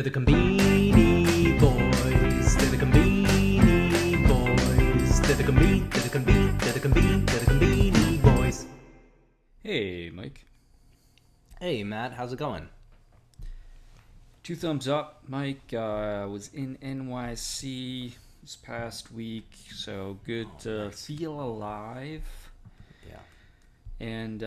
They're the Combini Boys. They're the Combini Boys. They're the Combini Boys. Hey, Mike. Hey, Matt. How's it going? 2 thumbs up. Mike was in NYC this past week, so good to nice. feel alive. Yeah. And,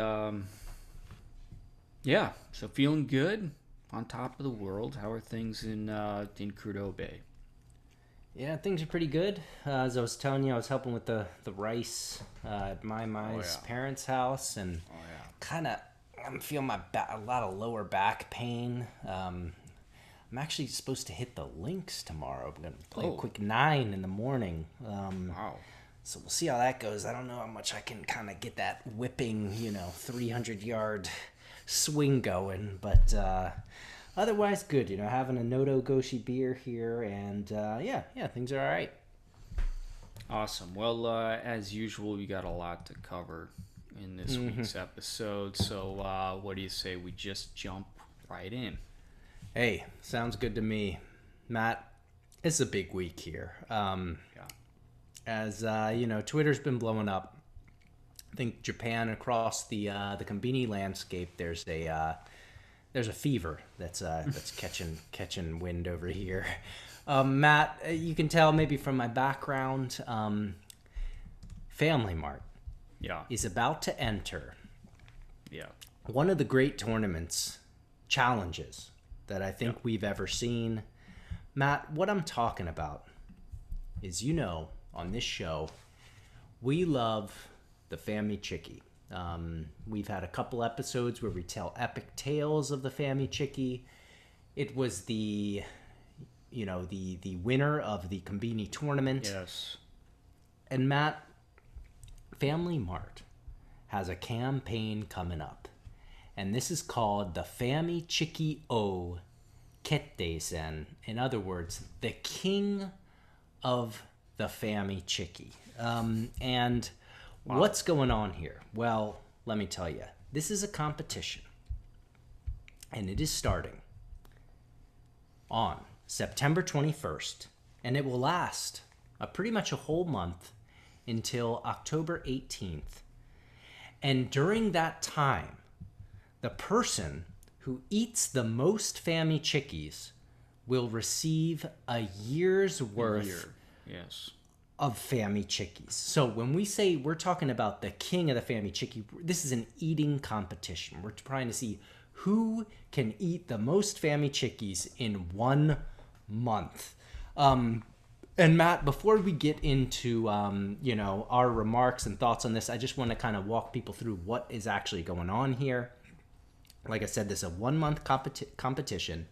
so feeling good. On top of the world. How are things in Crudo Bay? Yeah, things are pretty good. As I was telling you, I was helping with the rice at my parents' house, and I'm feeling a lot of lower back pain. I'm actually supposed to hit the Lynx tomorrow. I'm going to play a quick 9 in the morning. Wow. So we'll see how that goes. I don't know how much I can kind of get that whipping, 300-yard swing going, but otherwise good. Having a Noto Goshi beer here, and things are all right. Awesome. Well, as usual, we got a lot to cover in this week's episode. So, what do you say we just jump right in? Hey, sounds good to me, Matt. It's a big week here. As Twitter's been blowing up. I think Japan, across the Konbini landscape, there's a fever that's catching wind over here. Matt, you can tell maybe from my background, Family Mart is about to enter one of the great tournaments challenges that I think we've ever seen. Matt, what I'm talking about is, on this show, we love the Famichiki. We've had a couple episodes where we tell epic tales of the Famichiki. It was the winner of the Konbini tournament. Yes. And Matt, Family Mart has a campaign coming up, and this is called the Famichiki O Kettei-sen. In other words, the king of the Famichiki. And what's going on here? Well, let me tell you. This is a competition, and it is starting on September 21st, and it will last pretty much a whole month until October 18th. And during that time, the person who eats the most Famichikis will receive a year's worth of Famichikis. So when we say we're talking about the king of the Famichiki, this is an eating competition. We're trying to see who can eat the most Famichikis in 1 month. And Matt, before we get into our remarks and thoughts on this, I just want to kind of walk people through what is actually going on here. Like I said, this is a 1-month competition.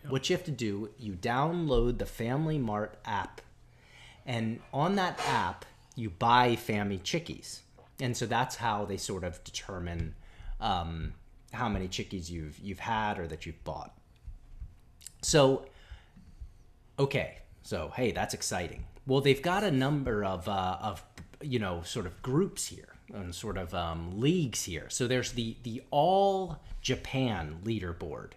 Yep. What you have to do, you download the Family Mart app. And on that app, you buy Famichikis. And so that's how they sort of determine how many chickies you've had or that you've bought. So, okay. So, hey, that's exciting. Well, they've got a number of sort of groups here and sort of leagues here. So there's the All Japan leaderboard.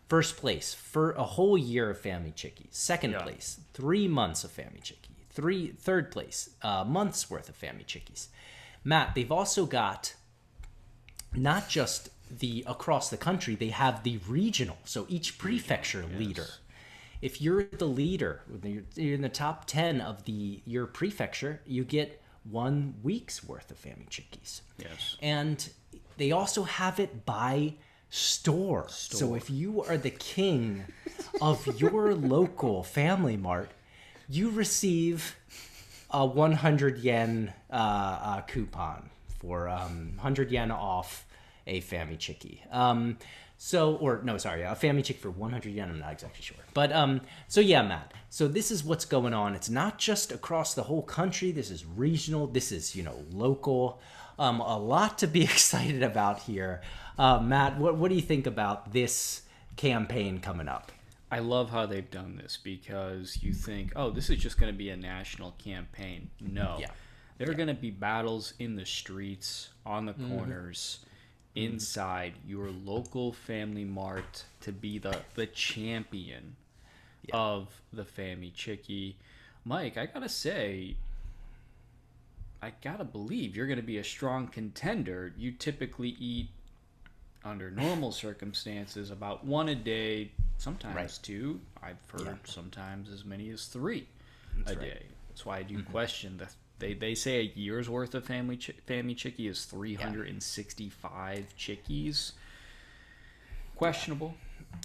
First place for a whole year of Famichikis. Second place, 3 months of Famichiki. Third place, month's worth of Famichikis. Matt, they've also got not just the across the country, they have the regional. So each prefecture leader. If you're the leader, you're in the top 10 of your prefecture, you get 1 week's worth of Famichikis. Yes. And they also have it by store. So if you are the king of your local Family Mart, you receive a 100 yen coupon for 100 yen off a Famichiki. A Famichiki for 100 yen. I'm not exactly sure. But, Matt. So this is what's going on. It's not just across the whole country. This is regional. This is, local. A lot to be excited about here. Matt, what do you think about this campaign coming up? I love how they've done this because you think, this is just going to be a national campaign. No. Yeah. There are going to be battles in the streets, on the corners, inside your local Family Mart to be the champion of the Famichiki. Mike, I gotta say, I gotta believe you're gonna be a strong contender. You typically eat, under normal circumstances, about one a day, sometimes two. I've heard sometimes as many as three a day. That's why I do question the. They say a year's worth of Famichiki is 365 chickies. Questionable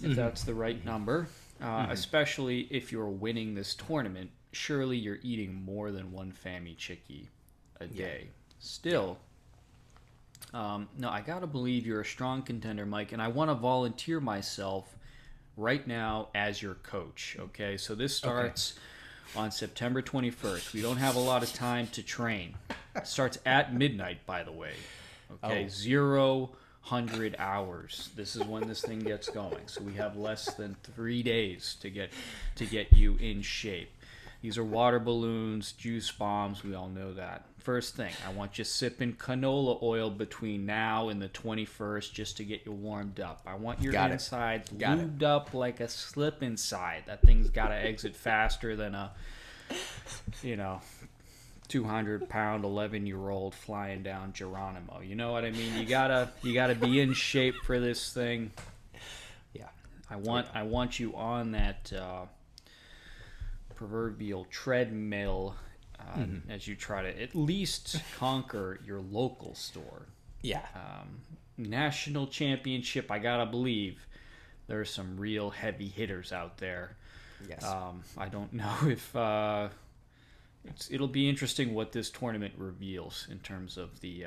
if that's the right number, especially if you're winning this tournament. Surely you're eating more than one Famichiki a day. Still, no, I gotta believe you're a strong contender, Mike, and I want to volunteer myself right now as your coach. Okay, so this starts on September 21st. We don't have a lot of time to train. It starts at midnight, by the way. Okay, 100 hours. This is when this thing gets going. So we have less than 3 days to get you in shape. These are water balloons, juice bombs. We all know that. First thing, I want you sipping canola oil between now and the 21st just to get you warmed up. I want your inside lubed up like a slip inside. That thing's got to exit faster than a, 200-pound 11-year-old flying down Geronimo. You know what I mean? You gotta be in shape for this thing. Yeah. I want you on that proverbial treadmill as you try to at least conquer your local store. Yeah. National championship, I gotta believe there's some real heavy hitters out there. Yes. I don't know if it'll be interesting what this tournament reveals in terms of the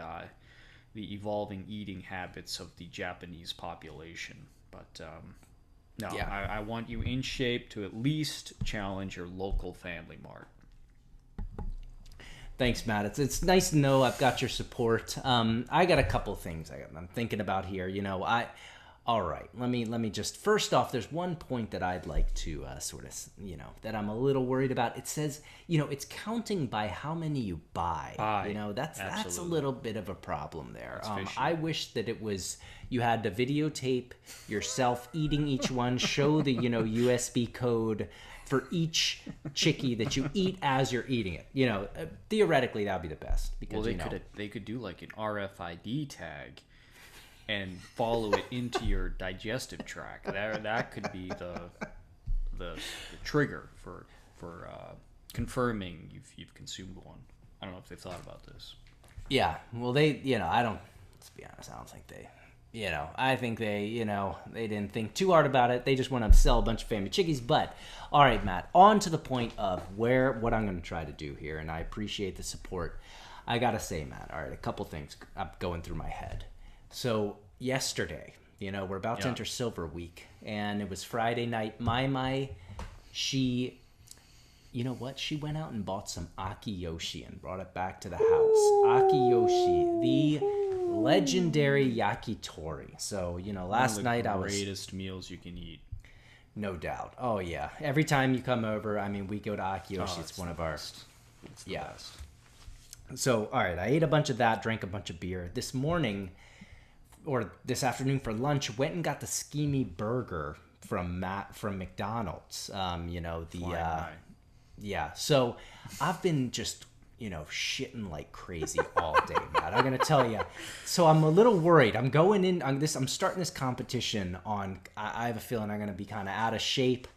evolving eating habits of the Japanese population. But I want you in shape to at least challenge your local Family Mart. Thanks, Matt. It's nice to know I've got your support. I got a couple things I'm thinking about here. All right. Let me just, first off, there's one point that I'd like to that I'm a little worried about. It says, it's counting by how many you buy. That's a little bit of a problem there. I wish that it was, you had to videotape yourself eating each one, show the, USB code for each chickie that you eat as you're eating it. Theoretically, that would be the best. Because, they could do like an RFID tag and follow it into your digestive tract. That could be the trigger for confirming you've consumed one. I don't know if they've thought about this. Yeah, well, let's be honest, I don't think they, I think they didn't think too hard about it. They just want to sell a bunch of Famichikis. But, all right, Matt, on to the point of what I'm going to try to do here, and I appreciate the support. I got to say, Matt, all right, a couple things going through my head. So yesterday, we're about to enter Silver Week, and it was Friday night. Mai, she, she went out and bought some Akiyoshi and brought it back to the house. Akiyoshi, the legendary yakitori. So, last night I was... greatest meals you can eat. No doubt. Oh, yeah. Every time you come over, we go to Akiyoshi. It's one of our... It's the best. So, all right, I ate a bunch of that, drank a bunch of beer. This afternoon for lunch, went and got the Tsukimi Burger from McDonald's. So I've been just, shitting like crazy all day, Matt. I'm gonna tell you. So I'm a little worried. I'm going in on this. I'm starting this competition on. I have a feeling I'm gonna be kind of out of shape,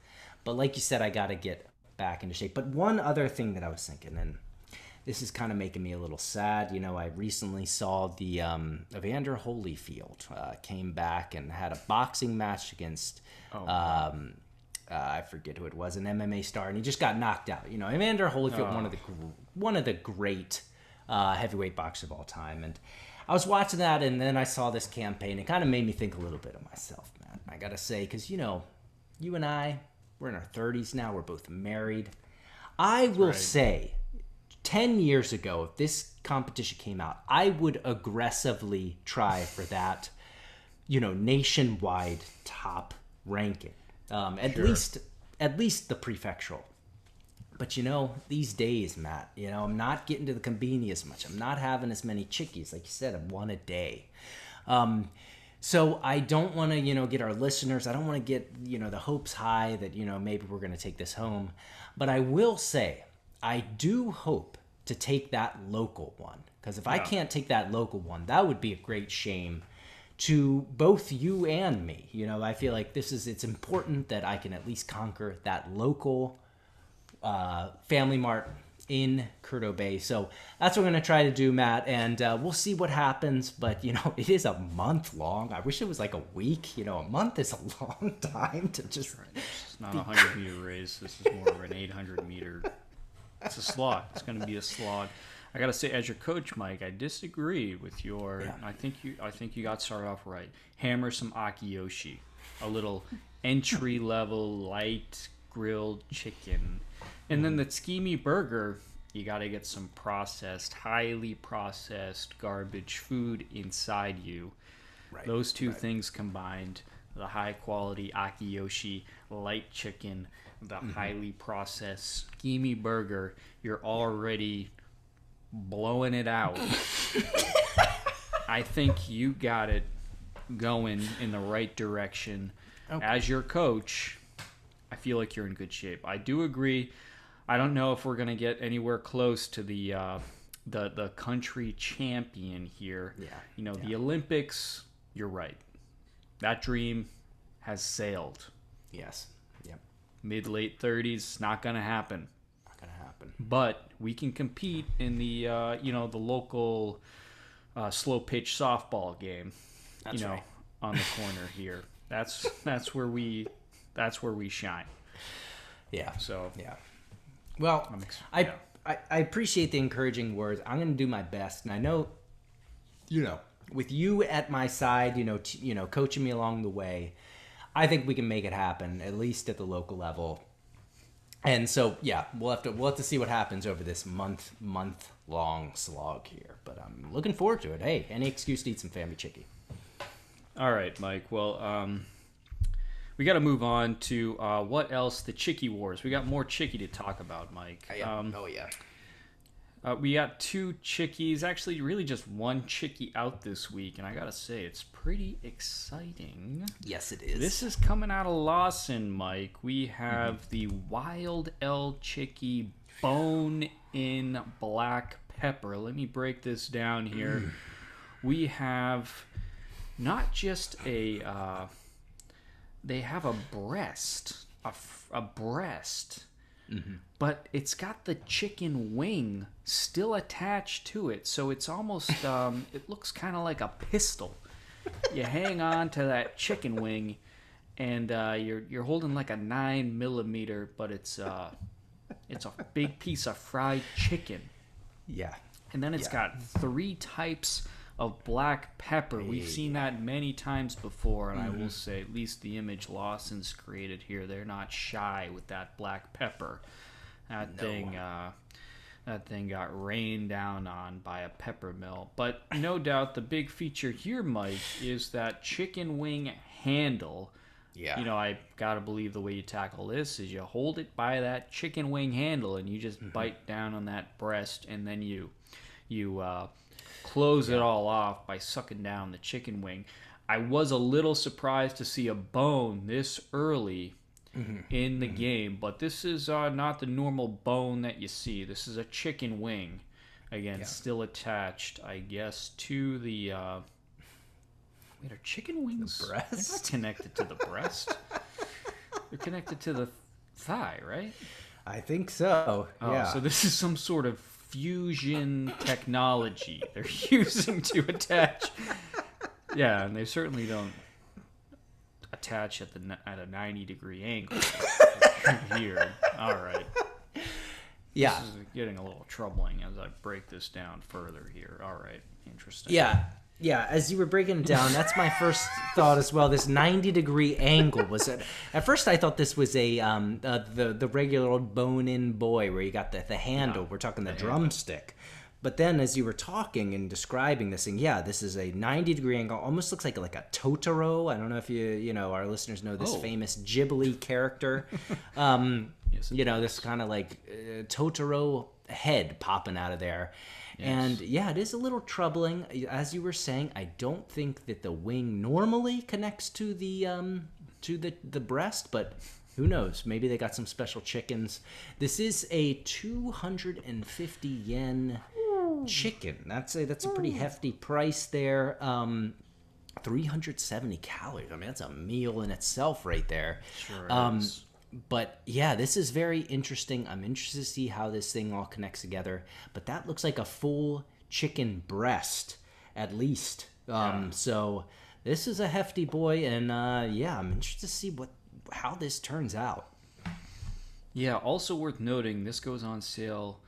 but like you said, I got to get back into shape. But one other thing that I was thinking, and this is kind of making me a little sad. I recently saw the Evander Holyfield came back and had a boxing match against, I forget who it was, an MMA star, and he just got knocked out. Evander Holyfield, one of the great heavyweight boxers of all time. And I was watching that, and then I saw this campaign. It kind of made me think a little bit of myself, man. I got to say, because, you and I, we're in our 30s now. We're both married. I will say... 10 years ago, if this competition came out, I would aggressively try for that, nationwide top ranking. At least the prefectural. But, these days, Matt, I'm not getting to the konbini as much. I'm not having as many chickies. Like you said, I'm one a day. So I don't want to, get our listeners, I don't want to get, the hopes high that, maybe we're going to take this home. But I will say, I do hope to take that local one. Because if I can't take that local one, that would be a great shame to both you and me. I feel like it's important that I can at least conquer that local Family Mart in Kurdo Bay. So that's what we're going to try to do, Matt, and we'll see what happens. But, it is a month long. I wish it was like a week. A month is a long time to just... It's not a 100-meter race. This is more of an 800-meter. It's a slog. It's going to be a slog. I got to say, as your coach, Mike, I disagree with your... Yeah. I think you got started off right. Hammer some akiyoshi. A little entry-level, light grilled chicken. And then the Tsukimi Burger, you got to get some highly processed garbage food inside you. Right. Those two things combined, the high-quality akiyoshi, light chicken, the highly processed Tsukimi Burger, you're already blowing it out. I think you got it going in the right direction. Okay. As your coach, I feel like you're in good shape. I do agree. I don't know if we're going to get anywhere close to the country champion here. Yeah. The Olympics, you're right. That dream has sailed. Yes. Yep. Mid-late 30s, not going to happen. Not going to happen. But we can compete in the the local slow pitch softball game. That's right. On the corner here. That's where we shine. Yeah. So yeah. Well, I appreciate the encouraging words. I'm going to do my best, and I know, with you at my side, coaching me along the way, I think we can make it happen, at least at the local level. And so, yeah, we'll have to see what happens over this month long slog here. But I'm looking forward to it. Hey, any excuse to eat some Famichiki. All right, Mike. Well, we got to move on to what else? The Chiki Wars. We got more Chiki to talk about, Mike. We got 2 Chikis. Actually, really just 1 Chiki out this week, and I gotta say, it's pretty exciting. Yes, it is. This is coming out of Lawson, Mike. We have the Wild L Chiki Bone in Black Pepper. Let me break this down here. We have not just a... they have a breast, a breast, but it's got the chicken wing still attached to it, so it's almost it looks kind of like a pistol. You hang on to that chicken wing, and you're holding like a 9mm, but it's a big piece of fried chicken. Yeah, and then it's got 3 types of black pepper. We've seen that many times before, and I will say, at least the image Lawson's created here, they're not shy with that black pepper. That thing got rained down on by a pepper mill. But no doubt the big feature here, Mike, is that chicken wing handle. Yeah. I gotta believe the way you tackle this is you hold it by that chicken wing handle, and you just bite down on that breast, and then you close it all off by sucking down the chicken wing. I was a little surprised to see a bone this early in the game, but this is not the normal bone that you see. This is a chicken wing, again, still attached, I guess, to the... Wait, are chicken wings the breast? They're not connected to the breast? They're connected to the thigh, right? I think so. Oh, so this is some sort of fusion technology they're using to attach. Yeah, and they certainly don't attach at a 90-degree angle here. All right. Yeah. This is getting a little troubling as I break this down further here. All right. Interesting. Yeah. Yeah, as you were breaking it down, that's my first thought as well. This 90-degree angle was it. At first, I thought this was the regular old bone-in boy where you got the handle. We're talking the drumstick. But then, as you were talking and describing this thing, this is a 90-degree angle. Almost looks like a Totoro. I don't know if our listeners know this famous Ghibli character. Yes, this kind of like Totoro head popping out of there. Yes. And yeah, it is a little troubling. As you were saying, I don't think that the wing normally connects to the breast, but who knows? Maybe they got some special chickens. This is a 250 yen chicken. That's a pretty hefty price there. 370 calories. I mean, that's a meal in itself right there. Sure is. But yeah, this is very interesting. I'm interested to see how this thing all connects together. But that looks like a full chicken breast, at least. So this is a hefty boy, and yeah, I'm interested to see how this turns out. Yeah, also worth noting, this goes on sale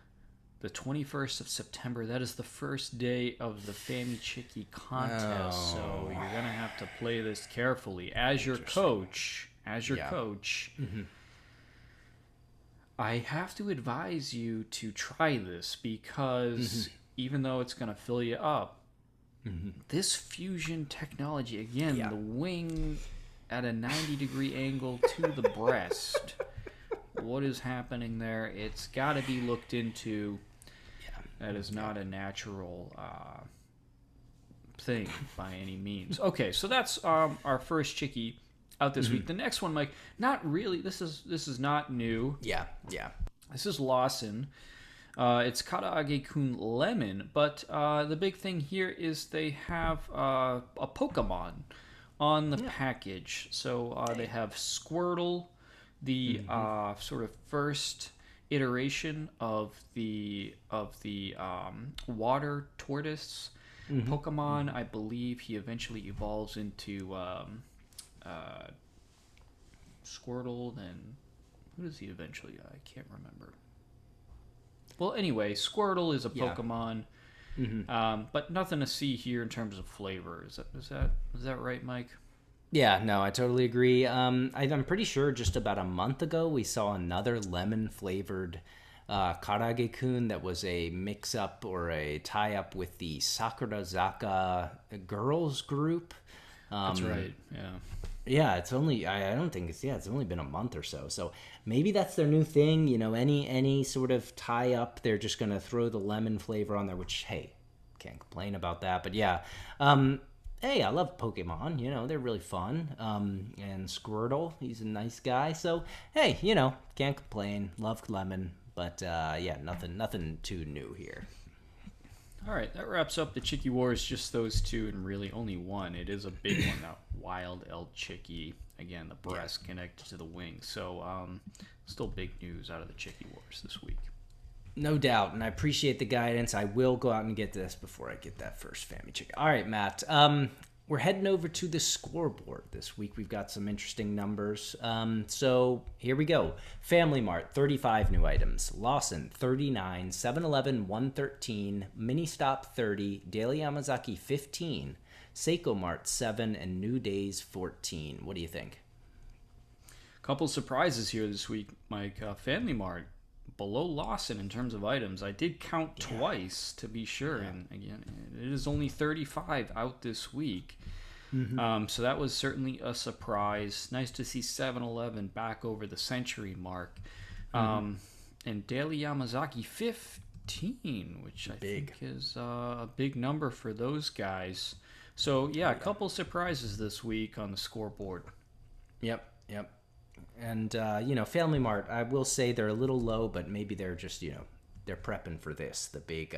the 21st of September. That is the first day of the Famichiki contest, so you're going to have to play this carefully. As your coach, I have to advise you to try this because even though it's going to fill you up, this fusion technology, again, the wing at a 90-degree angle to the breast. What is happening there? It's got to be looked into. That is not a natural thing by any means. Okay, so that's our first chickie out this week. The next one, Mike, not really. This is not new. Yeah. This is Lawson. It's Karaage-kun Lemon, but the big thing here is they have a Pokemon on the package. So they have Squirtle, the sort of first iteration of the water tortoise Pokemon. I believe he eventually evolves into Squirtle. Then who does he eventually? I can't remember. Well, anyway, Squirtle is a Pokemon, but nothing to see here in terms of flavor. Is that right, Mike? Yeah, no, I totally agree. I'm pretty sure just about a month ago we saw another lemon-flavored Karaage-kun that was a mix-up or a tie-up with the Sakurazaka girls group. That's right, yeah. Yeah, it's only it's only been a month or so. So maybe that's their new thing, any sort of tie up, they're just going to throw the lemon flavor on there, which, hey, can't complain about that. But yeah, hey, I love Pokemon, they're really fun. And Squirtle, he's a nice guy. So, hey, can't complain. Love lemon, but yeah, nothing too new here. All right, that wraps up the Chickie Wars, just those two, and really only one. It is a big one, that Wild El Chickie. Again, the breast connected to the wing. So, still big news out of the Chickie Wars this week. No doubt, and I appreciate the guidance. I will go out and get this before I get that first Famichiki. All right, Matt. We're heading over to the scoreboard this week. We've got some interesting numbers. So here we go. Family Mart, 35 new items. Lawson, 39. 7-Eleven, 113. Mini Stop, 30. Daily Yamazaki, 15. Seiko Mart, 7. And New Days, 14. What do you think? Couple surprises here this week, Mike. Family Mart, below Lawson in terms of items. I did count twice to be sure, and again, it is only 35 out this week. So that was certainly a surprise. Nice to see 7-Eleven back over the century mark. And Daily Yamazaki 15, which I think is a big number for those guys. So yeah, a couple surprises this week on the scoreboard. Yep. And, Family Mart, I will say they're a little low, but maybe they're just, they're prepping for this, the big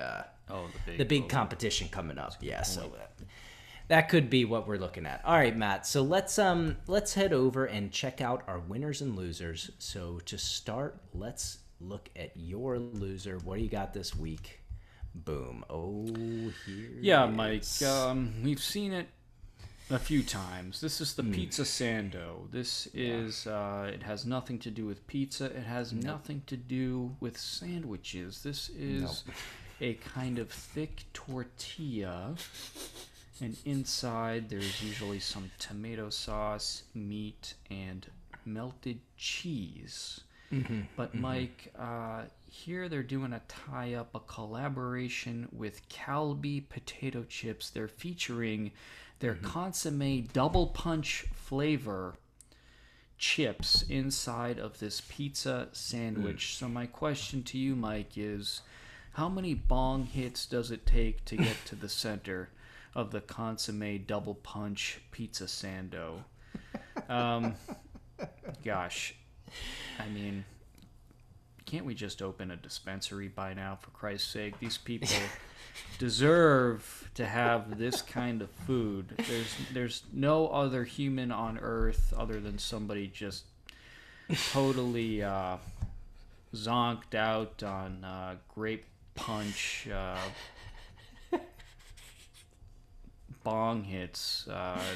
competition coming up. Yeah, so that could be what we're looking at. All right, Matt, so let's head over and check out our winners and losers. So to start, let's look at your loser. What do you got this week? Boom. Oh, here Mike, we've seen it a few times. This is the Pizza Sando. This is it has nothing to do with pizza. It has nothing to do with sandwiches. This is a kind of thick tortilla, and inside there's usually some tomato sauce, meat, and melted cheese. But Mike, here they're doing a tie-up, a collaboration with Calbee potato chips. They're featuring their consomme double punch flavor chips inside of this pizza sandwich. So my question to you, Mike, is how many bong hits does it take to get to the center of the consomme double punch pizza Sando? Gosh, I mean, can't we just open a dispensary by now, for Christ's sake? These people deserve to have this kind of food. There's no other human on earth other than somebody just totally zonked out on grape punch bong hits.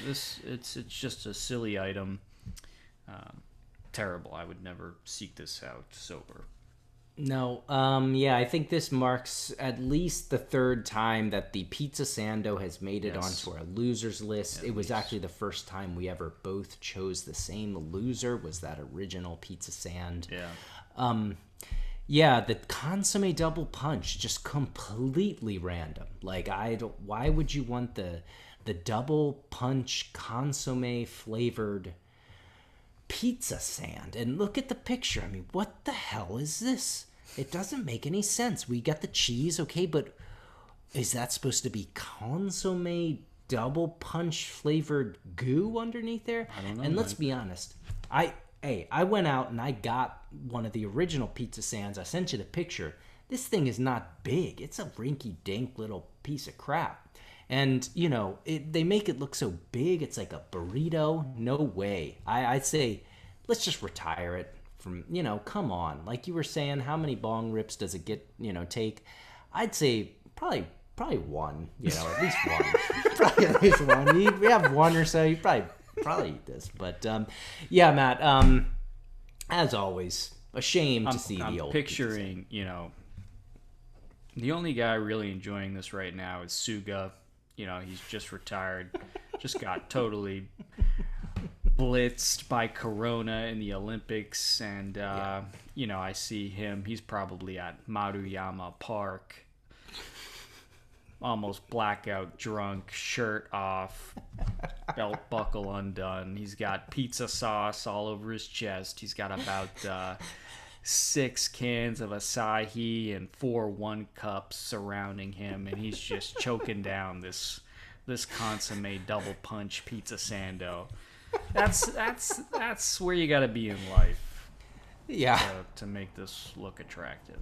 It's just a silly item. Terrible. I would never seek this out sober. No, yeah, I think this marks at least the third time that the Pizza Sando has made it onto our losers list. It was actually the first time we ever both chose the same loser, was that original Pizza Sand. Yeah. Yeah, the consomme double punch, just completely random. Like, why would you want the double punch consomme flavored pizza sand? And look at the picture. I mean, what the hell is this? It doesn't make any sense. We got the cheese, okay, but is that supposed to be consomme double punch flavored goo underneath there? I don't know. And let's be honest. I went out and I got one of the original pizza sands. I sent you the picture. This thing is not big. It's a rinky-dink little piece of crap. And, you know, they make it look so big. It's like a burrito. No way. I'd say, let's just retire it from, you know, come on. Like you were saying, how many bong rips does it take? I'd say probably one, you know, at least one. Probably at least one. We have one or so. You probably eat this. But, yeah, Matt, as always, a shame to see the old picturing, you know, the only guy really enjoying this right now is Suga. You know, he's just retired, just got totally blitzed by Corona in the Olympics. And, you know, I see him. He's probably at Maruyama Park, almost blackout drunk, shirt off, belt buckle undone. He's got pizza sauce all over his chest. He's got about 6 cans of Asahi and 4 1-cups surrounding him, and he's just choking down this consomme double punch pizza Sando. That's where you got to be in life. Yeah. To make this look attractive.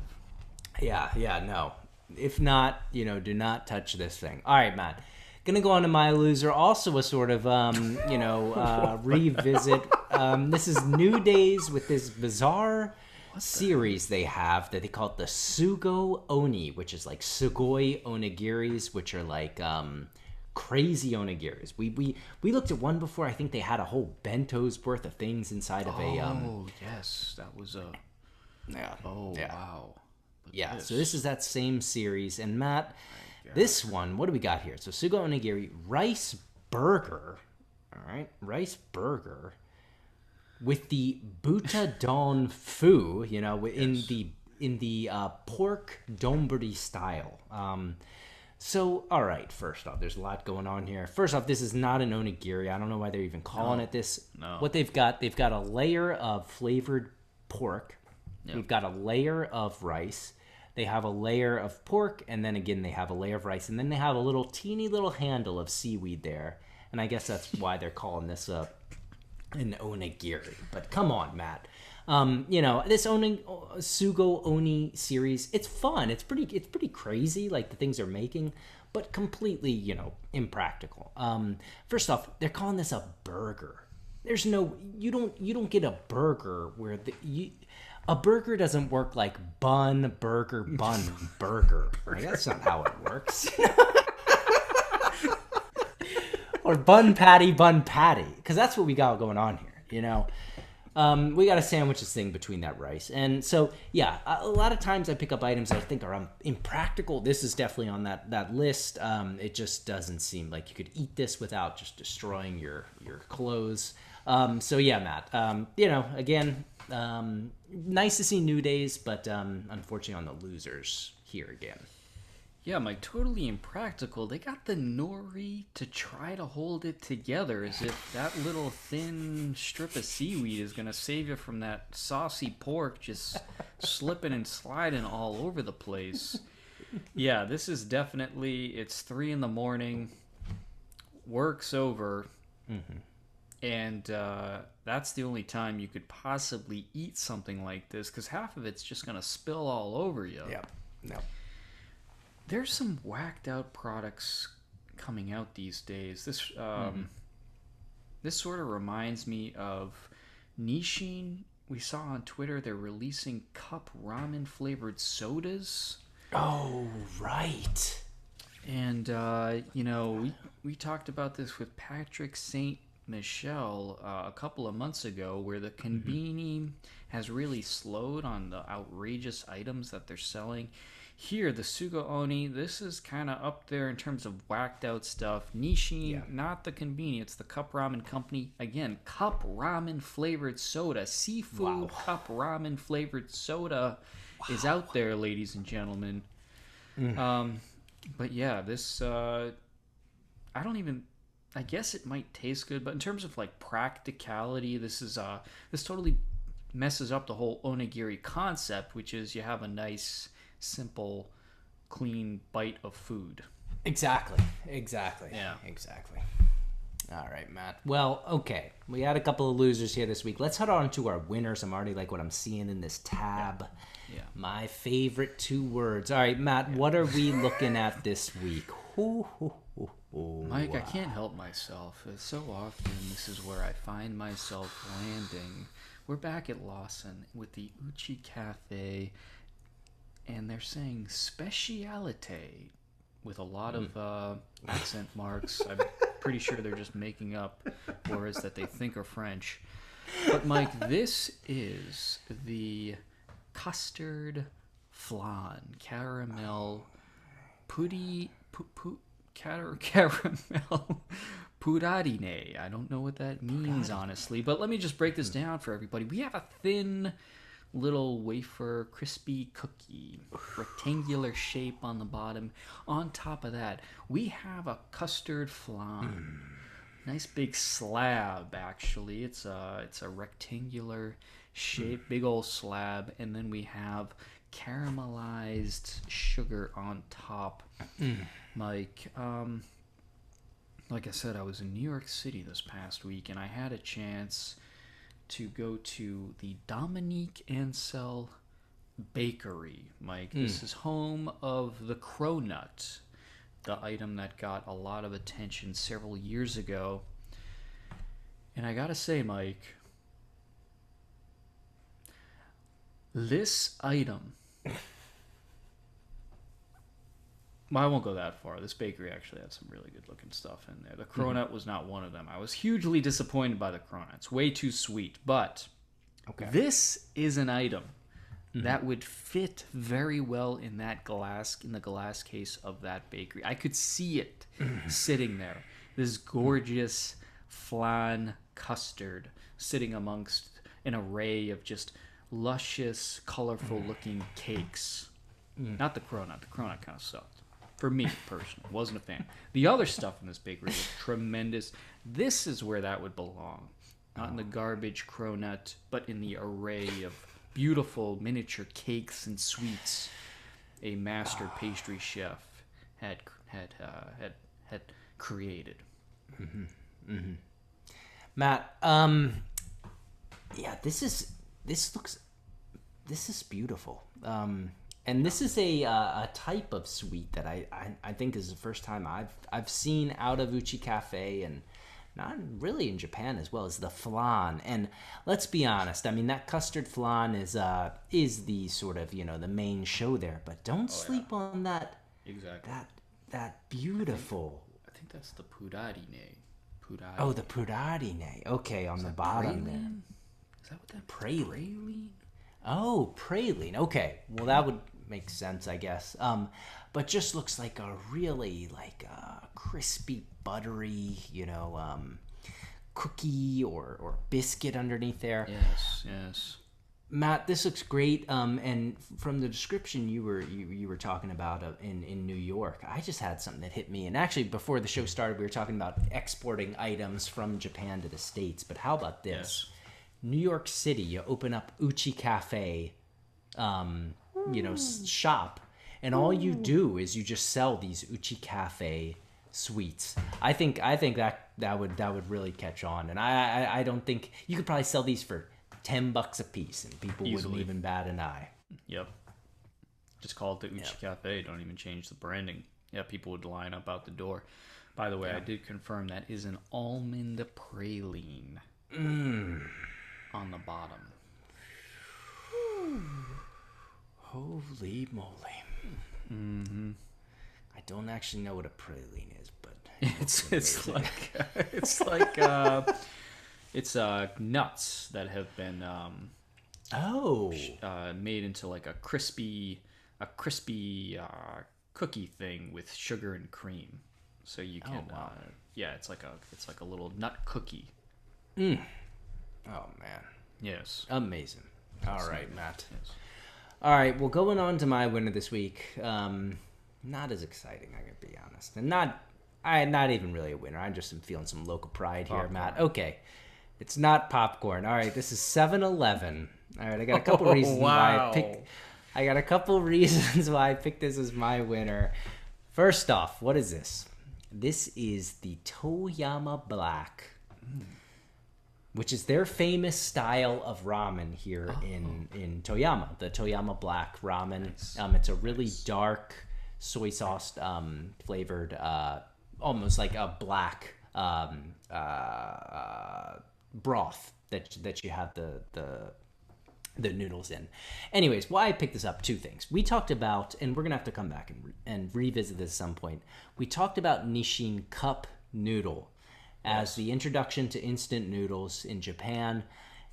Yeah, no. If not, you know, do not touch this thing. All right, Matt. Gonna go on to my loser. Also a sort of, revisit. This is New Days with this bizarre series they have that they call it the Sugo Oni, which is like sugoi onigiris, which are like crazy onigiris. We looked at one before. I think they had a whole bento's worth of things inside of a. Oh yes, that was a. Yeah. Oh yeah. wow. But yeah. So this is that same series, and Matt, this one, what do we got here? So Sugo Onigiri rice burger. All right, rice burger with the buta don fu, you know, in the pork donburi style. So, all right, first off, there's a lot going on here. First off, this is not an onigiri. I don't know why they're even calling it this. No. What they've got a layer of flavored pork. Yep. We've got a layer of rice. They have a layer of pork, and then again, they have a layer of rice. And then they have a little teeny little handle of seaweed there. And I guess that's why they're calling this an onigiri. But come on, Matt. You know, this Sugo Oni series, it's fun. It's pretty crazy, like the things they're making, but completely, you know, impractical. First off, they're calling this a burger. There's no, you don't get a burger where a burger doesn't work like bun, burger, bun, burger. Like, that's not how it works. Or bun patty, because that's what we got going on here, you know. We got to sandwich this thing between that rice. And so, yeah, a lot of times I pick up items I think are impractical. This is definitely on that list. It just doesn't seem like you could eat this without just destroying your clothes. So, yeah, Matt, you know, again, nice to see New Days, but unfortunately on the losers here again. Yeah, Mike, totally impractical. They got the nori to try to hold it together as if that little thin strip of seaweed is going to save you from that saucy pork just slipping and sliding all over the place. Yeah, this is definitely, it's 3 in the morning, work's over, and that's the only time you could possibly eat something like this because half of it's just going to spill all over you. Yep. No. There's some whacked out products coming out these days. This sort of reminds me of Nissin. We saw on Twitter they're releasing cup ramen flavored sodas. Oh, right. And we talked about this with Patrick St. Michel a couple of months ago, where the conveni has really slowed on the outrageous items that they're selling. Here, the Sugo Oni, this is kind of up there in terms of whacked out stuff. Nishin, not the conveni, it's the Cup Ramen Company. Again, cup ramen flavored soda. Seafood cup ramen flavored soda is out there, ladies and gentlemen. But yeah, this, I guess it might taste good, but in terms of like practicality, this totally messes up the whole onigiri concept, which is you have a nice, simple, clean bite of food. Exactly. Yeah. Exactly. All right, Matt. Well, okay. We had a couple of losers here this week. Let's head on to our winners. I'm already like what I'm seeing in this tab. Yeah. My favorite 2 words. All right, Matt, what are we looking at this week? Mike, I can't help myself. So often this is where I find myself landing. We're back at Lawson with the Uchi Cafe, and they're saying specialite with a lot of accent marks. I'm pretty sure they're just making up words that they think are French. But Mike, this is the custard flan caramel caramel purarine. I don't know what that means, honestly, but let me just break this down for everybody. We have a thin little wafer crispy cookie, rectangular shape on the bottom. On top of that, we have a custard flan. Nice big slab, actually. It's a rectangular shape, big old slab, and then we have caramelized sugar on top. Mike, like I said, I was in New York City this past week, and I had a chance to go to the Dominique Ansel Bakery. Mike, this is home of the cronut, the item that got a lot of attention several years ago. And I gotta say, Mike, this item, well, I won't go that far. This bakery actually had some really good looking stuff in there. The cronut was not one of them. I was hugely disappointed by the cronut. It's way too sweet. But this is an item that would fit very well in the glass case of that bakery. I could see it sitting there. This gorgeous flan custard sitting amongst an array of just luscious, colorful looking cakes. Not the cronut. The cronut kind of sucked. For me, personally, wasn't a fan. The other stuff in this bakery was tremendous. This is where that would belong. Not in the garbage cronut, but in the array of beautiful miniature cakes and sweets a master pastry chef had created. Matt, yeah, this is beautiful. And this is a type of sweet that I think is the first time I've seen out of Uchi Cafe, and not really in Japan as well, as the flan. And let's be honest, I mean, that custard flan is the sort of, the main show there, but don't sleep on that. Exactly. That beautiful. I think that's the purarine. Oh, the purarine. Okay, on the bottom there. Is that what that praline? Oh, praline. Okay, well that would make sense, I guess. But just looks like a really crispy, buttery, cookie or biscuit underneath there. Yes. Matt, this looks great. And from the description you were talking about in New York, I just had something that hit me. And actually, before the show started, we were talking about exporting items from Japan to the States. But how about this? Yes. New York City, you open up Uchi Cafe, shop, and all you do is you just sell these Uchi Cafe sweets. I think that would really catch on, and I don't think you could probably sell these for $10 a piece, and people Easily. wouldn't even bat an eye. Yep. Just call it the Uchi Cafe. Don't even change the branding. Yeah, people would line up out the door. By the way, I did confirm that is an almond praline on the bottom. Holy moly! I don't actually know what a praline is, but it's nuts that have been made into like a crispy cookie thing with sugar and cream. So you can it's like a little nut cookie. Oh man, Yes. amazing! All right, Matt. Yes. All right, well, going on to my winner this week. Not as exciting, I gotta be honest, and not even really a winner. I just am feeling some local pride here, Matt. Okay, it's not popcorn. All right, this is 7-Eleven. All right, I got a couple reasons why I picked this as my winner. First off, what is this? This is the Toyama Black, which is their famous style of ramen here in Toyama. The Toyama Black ramen. Nice. It's a really dark soy sauce flavored, almost like a black broth that you have the noodles in. Anyways, why I picked this up, two things. We talked about, and we're going to have to come back and revisit this at some point. We talked about Nissin Cup Noodle as the introduction to instant noodles in Japan.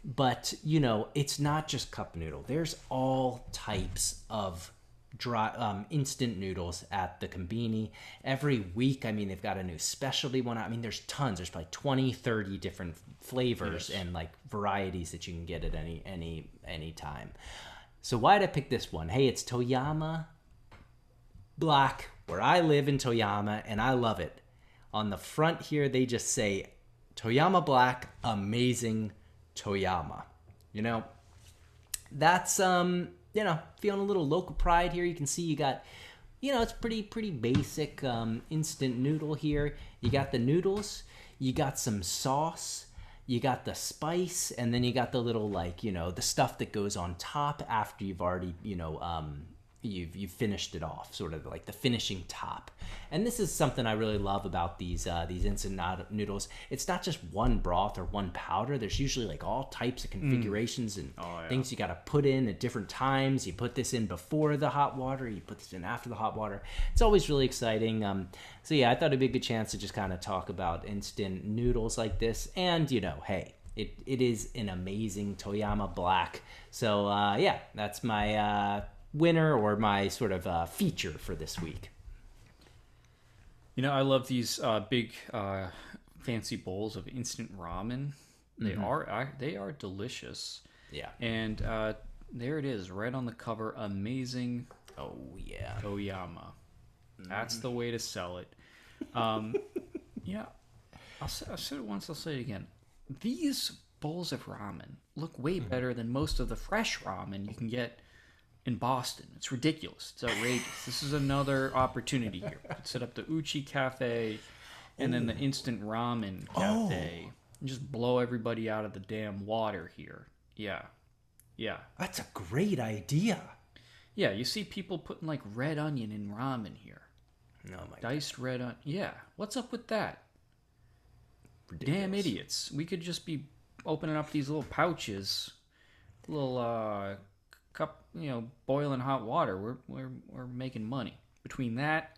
But, it's not just cup noodle. There's all types of dry instant noodles at the Konbini. Every week, they've got a new specialty one. There's tons. There's probably 20, 30 different flavors and like varieties that you can get at any time. So why did I pick this one? Hey, it's Toyama Black, where I live in Toyama, and I love it. On the front here, they just say, Toyama Black, amazing Toyama. That's, feeling a little local pride here. You can see you got, it's pretty basic instant noodle here. You got the noodles, you got some sauce, you got the spice, and then you got the little, the stuff that goes on top after you've already, you've finished it off, sort of like the finishing top. And this is something I really love about these instant noodles. It's not just one broth or one powder. There's usually like all types of configurations and things you got to put in at different times. You put this in before the hot water. You put this in after the hot water. It's always really exciting. So yeah, I thought it'd be a good chance to just kind of talk about instant noodles like this. And hey, it is an amazing Toyama Black. So yeah, that's my winner or my sort of feature for this week. I love these big fancy bowls of instant ramen. They are delicious. Yeah. And there it is, right on the cover. Amazing. Oh yeah. Toyama. That's the way to sell it. Yeah. I said it once, I'll say it again. These bowls of ramen look way better than most of the fresh ramen you can get in Boston. It's ridiculous. It's outrageous. This is another opportunity here. We could set up the Uchi Cafe and then the instant ramen cafe and just blow everybody out of the damn water here. Yeah. Yeah. That's a great idea. Yeah, you see people putting like red onion in ramen here. No, my Diced red onion. Yeah. What's up with that? ridiculous. Damn idiots. We could just be opening up these little pouches, little cup, boiling hot water. We're making money between that,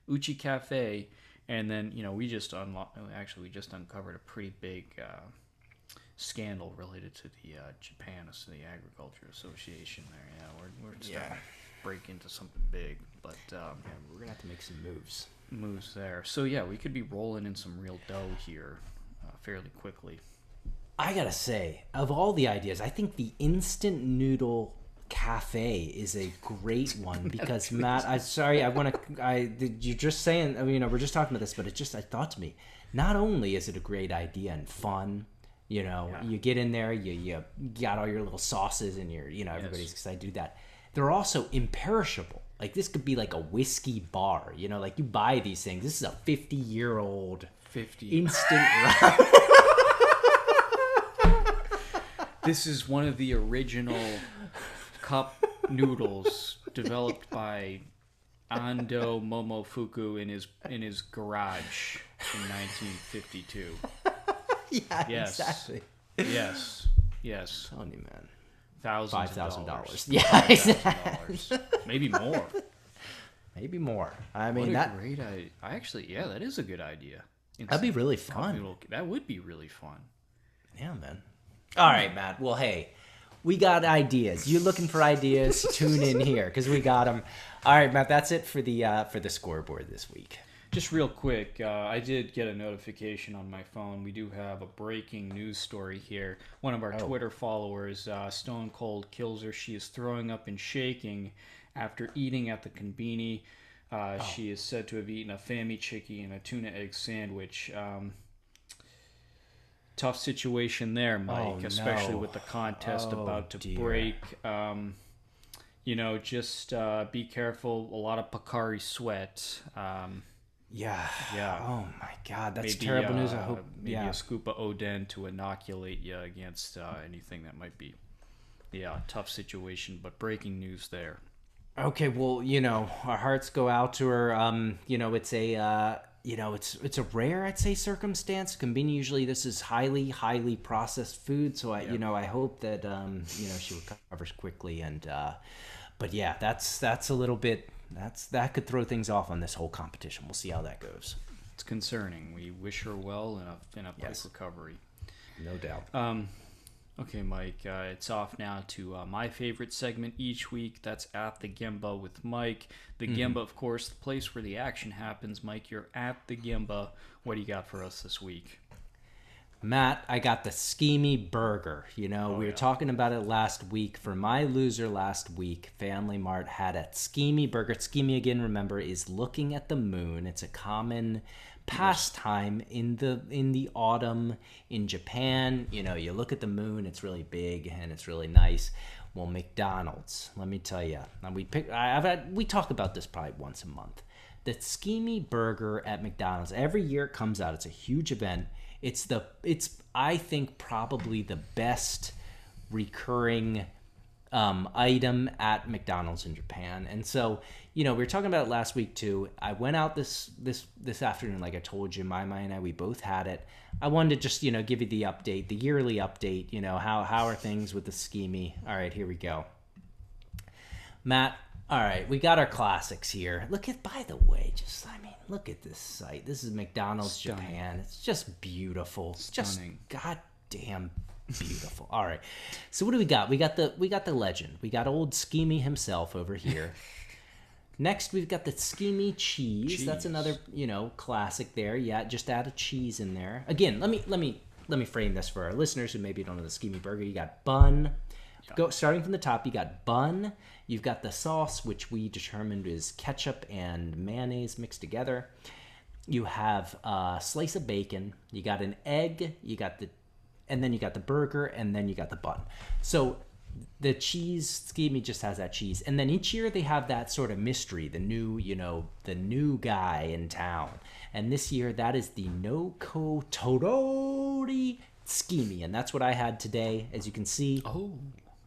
Uchi Cafe, and then we just uncovered a pretty big scandal related to the Japan, so the Agriculture Association. There, yeah, we're starting to break into something big, but we're gonna have to make some moves there. So yeah, we could be rolling in some real dough here fairly quickly. I gotta say, of all the ideas, I think the instant noodle cafe is a great one because Matt, I'm sorry, you're just saying, I mean, we're just talking about this, but it thought to me, not only is it a great idea and fun, you get in there, you got all your little sauces and everybody's excited to do that. They're also imperishable. Like this could be like a whiskey bar, like you buy these things. This is a 50-year-old instant ramen. This is one of the original cup noodles developed by Ando Momofuku in his garage in 1952. Yeah, yes. Exactly. Yes. I'm telling you, man. $5,000. Yeah, exactly. Maybe more. Maybe more. I mean, great idea. That is a good idea. That'd be really fun. That would be really fun. Yeah, man. All right, Matt. Well, hey, we got ideas. You're looking for ideas? Tune in here because we got them. All right, Matt. That's it for the scoreboard this week. Just real quick, I did get a notification on my phone. We do have a breaking news story here. One of our Twitter followers, Stone Cold Kills Her. She is throwing up and shaking after eating at the Konbini. She is said to have eaten a Famichiki and a tuna egg sandwich. Tough situation there, Mike, especially with the contest about to break. Just be careful. A lot of Picari sweat. Yeah. Oh my God, that's maybe, terrible news. I hope maybe a scoop of Oden to inoculate you against anything that might be. Yeah, tough situation, but breaking news there. Okay, well, our hearts go out to her. It's a it's a rare, I'd say, circumstance. Konbini, usually this is highly, highly processed food, so I hope that she recovers quickly. And but yeah, that's a little bit. That could throw things off on this whole competition. We'll see how that goes. It's concerning. We wish her well in a quick recovery. No doubt. Okay, Mike, it's off now to my favorite segment each week. That's At the Gemba with Mike. The Gemba, of course, the place where the action happens. Mike, you're at the Gemba. What do you got for us this week? Matt, I got the Tsukimi Burger. We were talking about it last week. For my loser last week, Family Mart had a Tsukimi Burger. Tsukimi, again, remember, is looking at the moon. It's a common pastime in the autumn in Japan. You look at the moon, it's really big and it's really nice. Well, McDonald's, let me tell you, we talk about this probably once a month. The Schemey Burger at McDonald's, every year it comes out. It's a huge event. It's I think probably the best recurring item at McDonald's in Japan. And so, we were talking about it last week too. I went out this afternoon, like I told you, Maya and I, we both had it. I wanted to just, give you the update, the yearly update, how are things with the Schemey. All right, here we go. Matt, all right, we got our classics here. By the way, look at this site. This is McDonald's Stunning. Japan. It's just beautiful. It's Stunning. Just goddamn beautiful. All right. So what do we got? We got the legend. We got old Schemey himself over here. Next, we've got the Schemey cheese. That's another, classic there. Yeah, just add a cheese in there. Again, let me frame this for our listeners who maybe don't know the Schemey Burger. You got bun. Starting from the top, you got bun. You've got the sauce, which we determined is ketchup and mayonnaise mixed together. You have a slice of bacon. You got an egg. And then you got the burger, and then you got the bun. So the cheese Schemey just has that cheese. And then each year they have that sort of mystery, the new guy in town. And this year that is the Noko Torori Schemey. And that's what I had today, as you can see. Oh,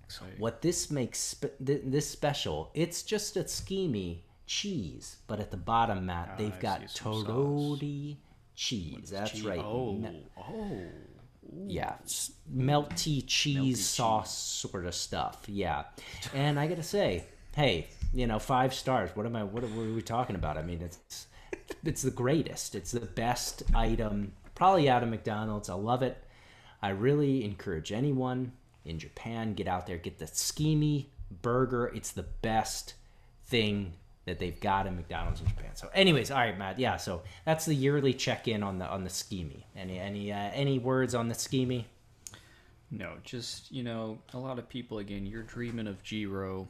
exciting. What this makes this special, it's just a Schemey cheese. But at the bottom, Matt, they've got Torori cheese. That's cheese. right. Oh. Yeah, melty cheese sauce sort of stuff. Yeah, and I gotta say, hey, 5 stars. What are we talking about? I mean, it's the greatest. It's the best item probably out of McDonald's. I love it. I really encourage anyone in Japan, get out there, get the Schemey Burger. It's the best thing that they've got in McDonald's in Japan. So anyways, all right, Matt. Yeah, so that's the yearly check-in on the Schemey. Any words on the Schemey? No, just, a lot of people, again, you're dreaming of Jiro.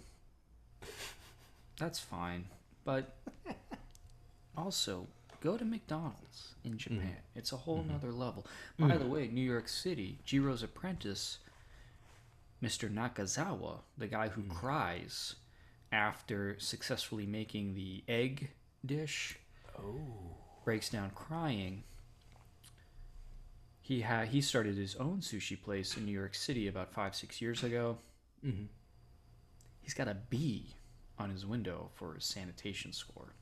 That's fine. But also, go to McDonald's in Japan. It's a whole nother level. By the way, New York City, Jiro's apprentice, Mr. Nakazawa, the guy who cries after successfully making the egg dish, breaks down crying. He started his own sushi place in New York City about 5-6 years ago. He's got a B on his window for his sanitation score.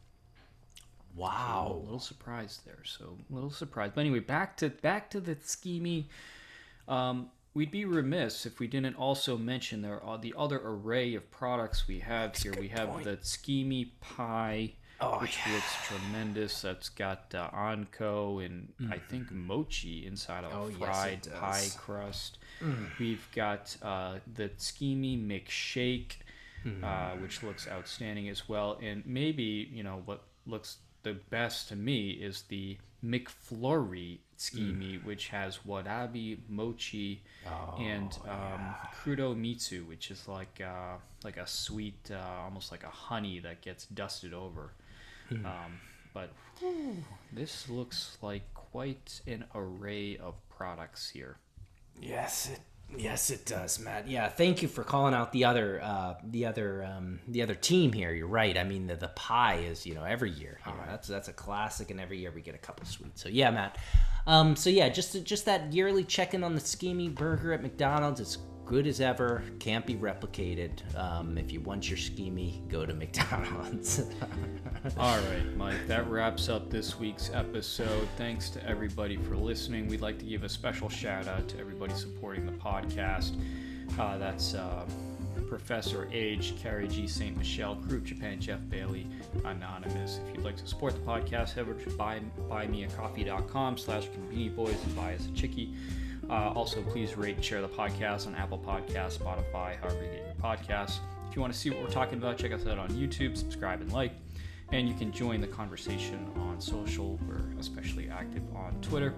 Wow. A little surprised there. But anyway, back to the Tsukimi. We'd be remiss if we didn't also mention the other array of products we have here. We have the Tsukimi Pie, which looks tremendous. That's got anko and I think mochi inside of a fried pie crust. We've got the Tsukimi McShake, which looks outstanding as well. And maybe, what looks the best to me is the McFlurry Tsukimi, which has warabi, mochi, and crudo mitsu, which is like a sweet, almost like a honey that gets dusted over. But this looks like quite an array of products here. Yes, it does, Matt. Yeah, thank you for calling out the other team here. You're right. I mean, the pie is every year. That's a classic, and every year we get a couple sweets. So yeah, Matt. Just that yearly check-in on the Tsukimi Burger at McDonald's. It's good as ever. Can't be replicated. If you want your Schemey, go to McDonald's. All right, Mike, that wraps up this week's episode. Thanks to everybody for listening. We'd like to give a special shout out to everybody supporting the podcast. That's Professor H, Carrie G. St. Michelle, Group Japan, Jeff Bailey, Anonymous. If you'd like to support the podcast, head over to buymeacoffee.com/convenientboys and buy us a chickie. Also, please rate and share the podcast on Apple Podcasts, Spotify, however you get your podcasts. If you want to see what we're talking about, check us out on YouTube, subscribe and like. And you can join the conversation on social. We're especially active on Twitter.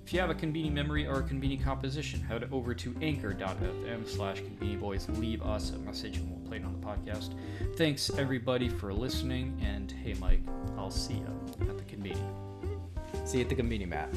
If you have a convenient memory or a convenient composition, head over to anchor.fm/convenientboys. Leave us a message and we'll play it on the podcast. Thanks, everybody, for listening. And hey, Mike, I'll see you at the convenient. See you at the convenient, Matt.